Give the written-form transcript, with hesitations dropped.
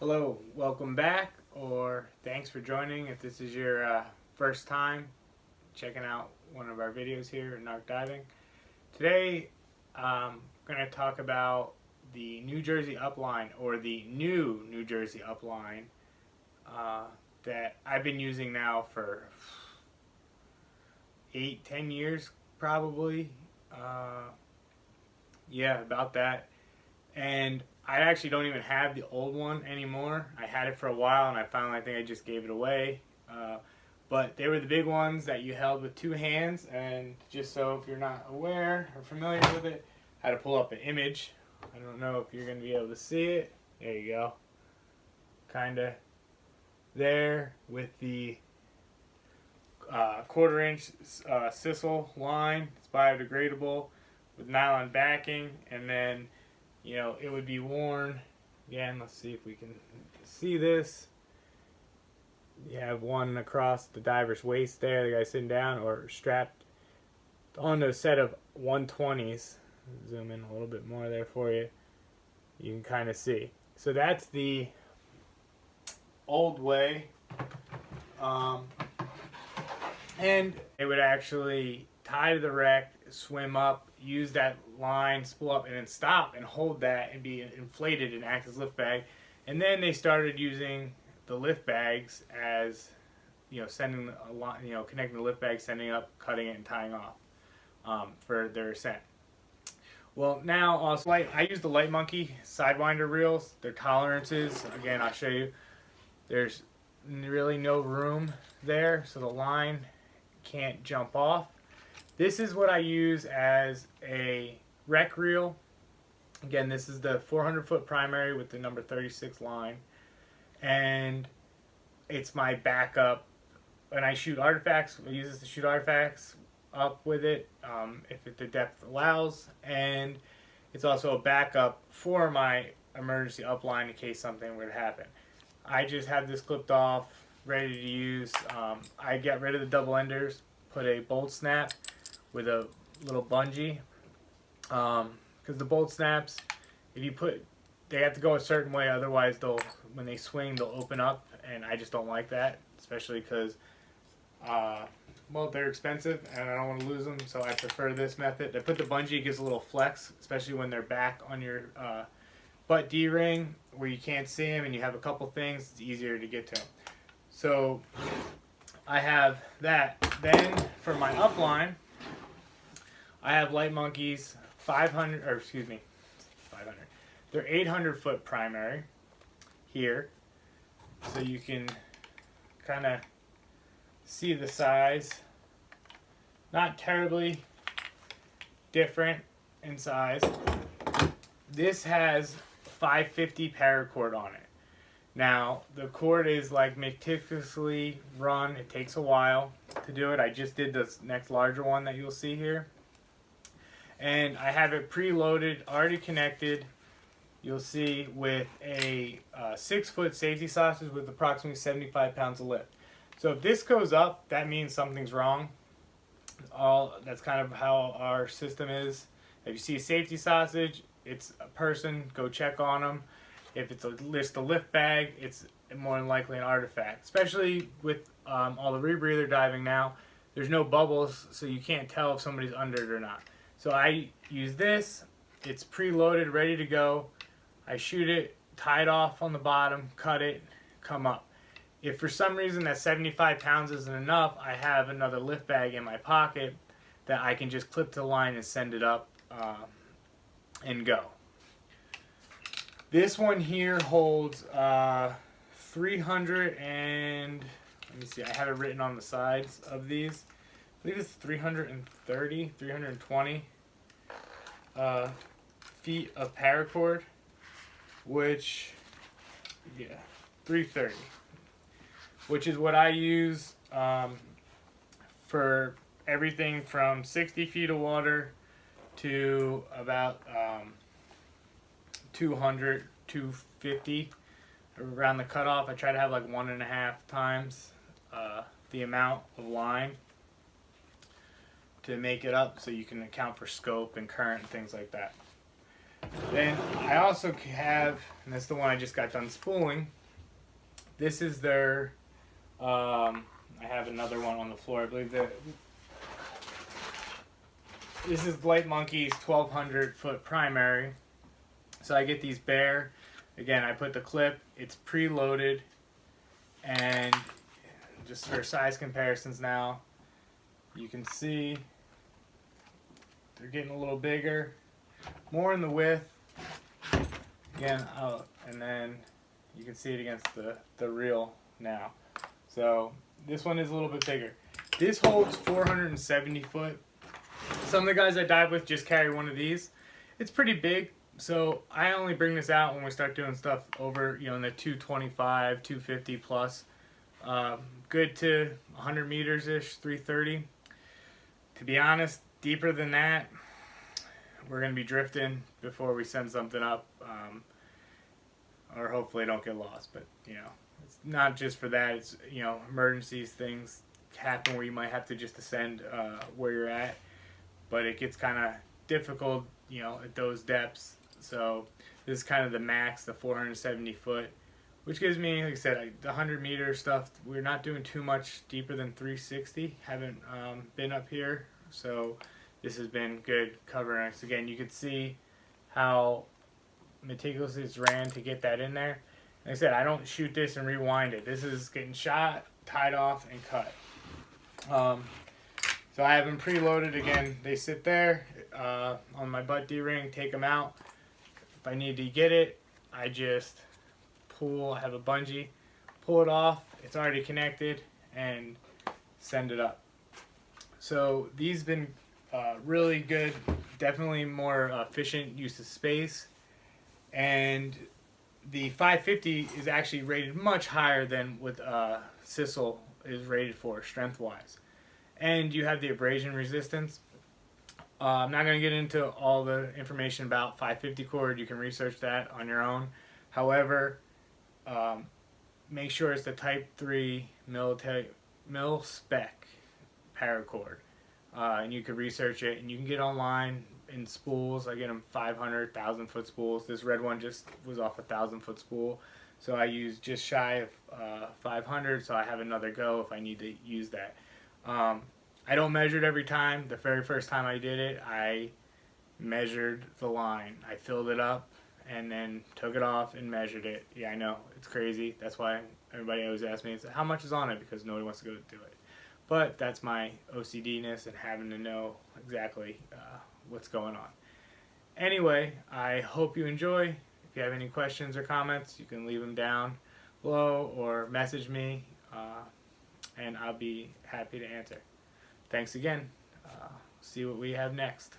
Hello, welcome back, or thanks for joining if this is your first time checking out one of our videos here in Narc Diving. Today I'm going to talk about the New Jersey Upline, or the new New Jersey Upline that I've been using now for 8-10 years probably. Yeah, about that. And I actually don't even have the old one anymore. I had it for a while and I think I just gave it away. But they were the big ones that you held with two hands, and just so if you're not aware or familiar with it, I had to pull up an image. I don't know if you're going to be able to see it. There you go. Kinda there with the quarter-inch sisal line. It's biodegradable with nylon backing, and then it would be worn. Again, let's see if we can see this. You have one across the diver's waist there, the guy sitting down, or strapped on a set of 120s. Zoom in a little bit more there for you. You can kind of see. So that's the old way. And it would actually tie to the wreck, swim up, use that line, spool up, and then stop and hold that and be inflated and act as lift bag. And then they started using the lift bags as, sending a line, connecting the lift bag, sending up, cutting it, and tying off for their ascent. Well, now also I use the Light Monkey Sidewinder reels. Their tolerances, again, I'll show you. There's really no room there, so the line can't jump off. This is what I use as a wreck reel. Again, this is the 400-foot primary with the number 36 line. And it's my backup. When I shoot artifacts, I use this to shoot artifacts up with it, if the depth allows. And it's also a backup for my emergency upline in case something were to happen. I just have this clipped off, ready to use. I get rid of the double enders, put a bolt snap with a little bungee, because the bolt snaps, they have to go a certain way, otherwise when they swing they'll open up, and I just don't like that, especially because well, they're expensive and I don't want to lose them, so I prefer this method. I put the bungee, gives a little flex, especially when they're back on your butt D-ring where you can't see them and you have a couple things. It's easier to get to them. So I have that. Then for my upline, I have Light Monkey's 500. They're 800-foot primary here, so you can kind of see the size. Not terribly different in size. This has 550 paracord on it. Now the cord is like meticulously run. It takes a while to do it. I just did this next larger one that you'll see here. And I have it preloaded, already connected, you'll see, with a 6-foot safety sausage with approximately 75 pounds of lift. So if this goes up, that means something's wrong. That's kind of how our system is. If you see a safety sausage, it's a person, go check on them. If it's just a lift bag, it's more than likely an artifact. Especially with all the rebreather diving now, there's no bubbles, so you can't tell if somebody's under it or not. So I use this, it's preloaded, ready to go. I shoot it, tie it off on the bottom, cut it, come up. If for some reason that 75 pounds isn't enough, I have another lift bag in my pocket that I can just clip to the line and send it up and go. This one here holds 300 and, let me see, I have it written on the sides of these. I believe it's 330, 320 feet of paracord, which, 330, which is what I use for everything from 60 feet of water to about 200, 250 around the cutoff. I try to have like 1.5 times the amount of line to make it up, so you can account for scope and current and things like that. Then I also have, and that's the one I just got done spooling. This is their, I have another one on the floor. I believe that this is Light Monkey's 1200 foot primary. So I get these bare. Again, I put the clip, it's preloaded, and just for size comparisons now, you can see they're getting a little bigger, more in the width. Again, and then you can see it against the reel now. So this one is a little bit bigger. This holds 470 foot. Some of the guys I dive with just carry one of these. It's pretty big. So I only bring this out when we start doing stuff over, you know, in the 225, 250 plus. Good to 100 meters ish, 330. To be honest, deeper than that, we're going to be drifting before we send something up, or hopefully don't get lost. But, you know, it's not just for that. It's, you know, emergencies, things happen where you might have to just ascend where you're at. But it gets kind of difficult, you know, at those depths. So this is kind of the max, the 470 foot, which gives me, like I said, the 100 meter stuff. We're not doing too much deeper than 360. Haven't been up here, so this has been good covering us. Again, you could see how meticulously it's ran to get that in there. Like I said, I don't shoot this and rewind it. This is getting shot, tied off, and cut. So I have them preloaded. Again, they sit there on my butt D-ring, take them out. If I need to get it, I just pull, I have a bungee, pull it off, it's already connected, and send it up. So these have been really good, definitely more efficient use of space, and the 550 is actually rated much higher than what Sissel is rated for strength-wise. And you have the abrasion resistance. I'm not going to get into all the information about 550 cord. You can research that on your own. However, make sure it's the Type 3 mil spec paracord. And you can research it, and you can get online in spools. I get them 500, 1,000 foot spools. This red one just was off a 1,000 foot spool. So I use just shy of 500, so I have another go if I need to use that. I don't measure it every time. The very first time I did it, I measured the line. I filled it up and then took it off and measured it. Yeah, I know, it's crazy. That's why everybody always asks me, how much is on it? Because nobody wants to go do it. But that's my OCD-ness and having to know exactly what's going on. Anyway, I hope you enjoy. If you have any questions or comments, you can leave them down below or message me, and I'll be happy to answer. Thanks again. See what we have next.